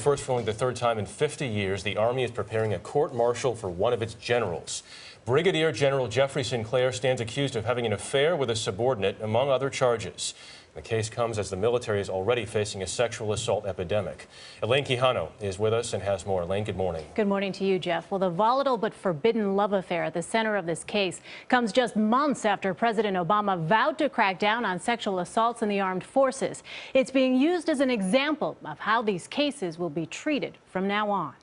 First, for only the third time in 50 years, the Army is preparing a court-martial for one of its generals. Brigadier General Jeffrey Sinclair stands accused of having an affair with a subordinate, among other charges. The case comes as the military is already facing a sexual assault epidemic. Elaine Quijano is with us and has more. Elaine, good morning. Good morning to you, Jeff. Well, the volatile but forbidden love affair at the center of this case comes just months after President Obama vowed to crack down on sexual assaults in the armed forces. It's being used as an example of how these cases will be treated from now on.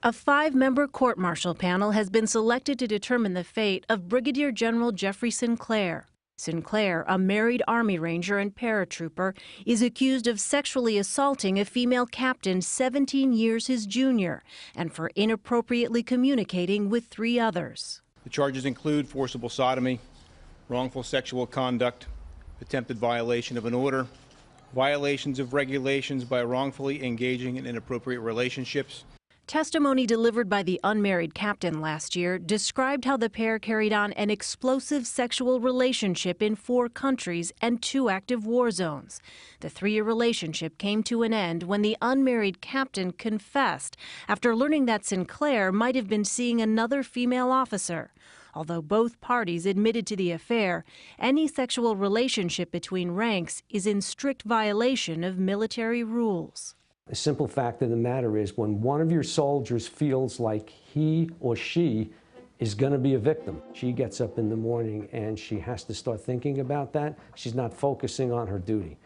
A 5-member court-martial panel has been selected to determine the fate of Brigadier General Jeffrey Sinclair. Sinclair, a married Army Ranger and paratrooper, is accused of sexually assaulting a female captain 17 years his junior and for inappropriately communicating with 3 others. The charges include forcible sodomy, wrongful sexual conduct, attempted violation of an order, violations of regulations by wrongfully engaging in inappropriate relationships. Testimony delivered by the unmarried captain last year described how the pair carried on an explosive sexual relationship in 4 countries and 2 active war zones. The 3-year relationship came to an end when the unmarried captain confessed after learning that Sinclair might have been seeing another female officer. Although both parties admitted to the affair, any sexual relationship between ranks is in strict violation of military rules. The simple fact of the matter is when one of your soldiers feels like he or she is going to be a victim, she gets up in the morning and she has to start thinking about that. She's not focusing on her duty.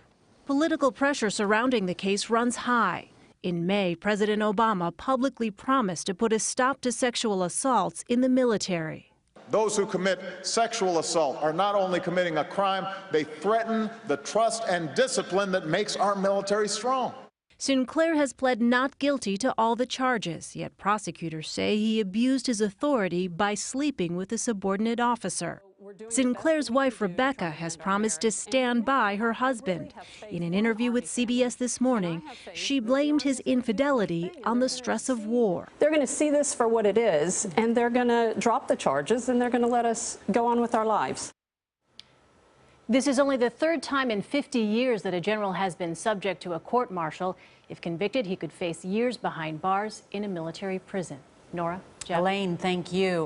Political pressure surrounding the case runs high. In May, President Obama publicly promised to put a stop to sexual assaults in the military. Those who commit sexual assault are not only committing a crime, they threaten the trust and discipline that makes our military strong. Sinclair has pled not guilty to all the charges, yet prosecutors say he abused his authority by sleeping with a subordinate officer. Sinclair's wife, Rebecca, has promised to stand by her husband. In an interview with CBS this morning, she blamed his infidelity on the stress of war. They're going to see this for what it is, and they're going to drop the charges, and they're going to let us go on with our lives. This is only the 3rd time in 50 years that a general has been subject to a court-martial. If convicted, he could face years behind bars in a military prison. Nora, Jeff. Elaine, thank you.